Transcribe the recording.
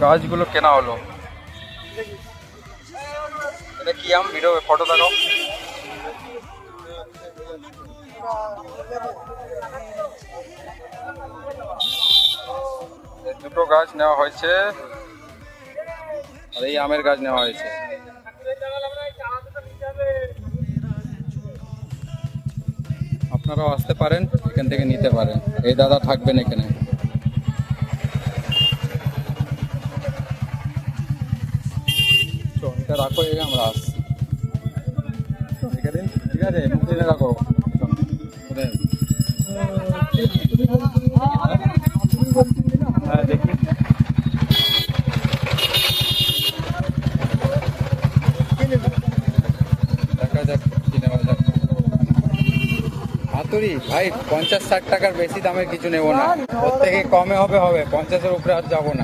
গাছগুলো কেনা হলো। এটা কি আম? ভিডিও ফটো দেখাও। দুটো গাছ নেওয়া হয়েছে আর এই আমের গাছ নেওয়া হয়েছে। আপনারাও আসতে পারেন, এখান থেকে নিতে পারেন। এই দাদা থাকবেন এখানে। এটা রাখো, এই আমরা আসছি। ঠিক আছে, মুখে রাখো। হ্যাঁ দেখি। দেখা যাক কি নেওয়া যাক। হাতুড়ি ভাই 50-60 টাকার বেশি দামের কিছু নেবো না, ওর থেকে কমে হবে, 50-এর উপরে আর যাবো না।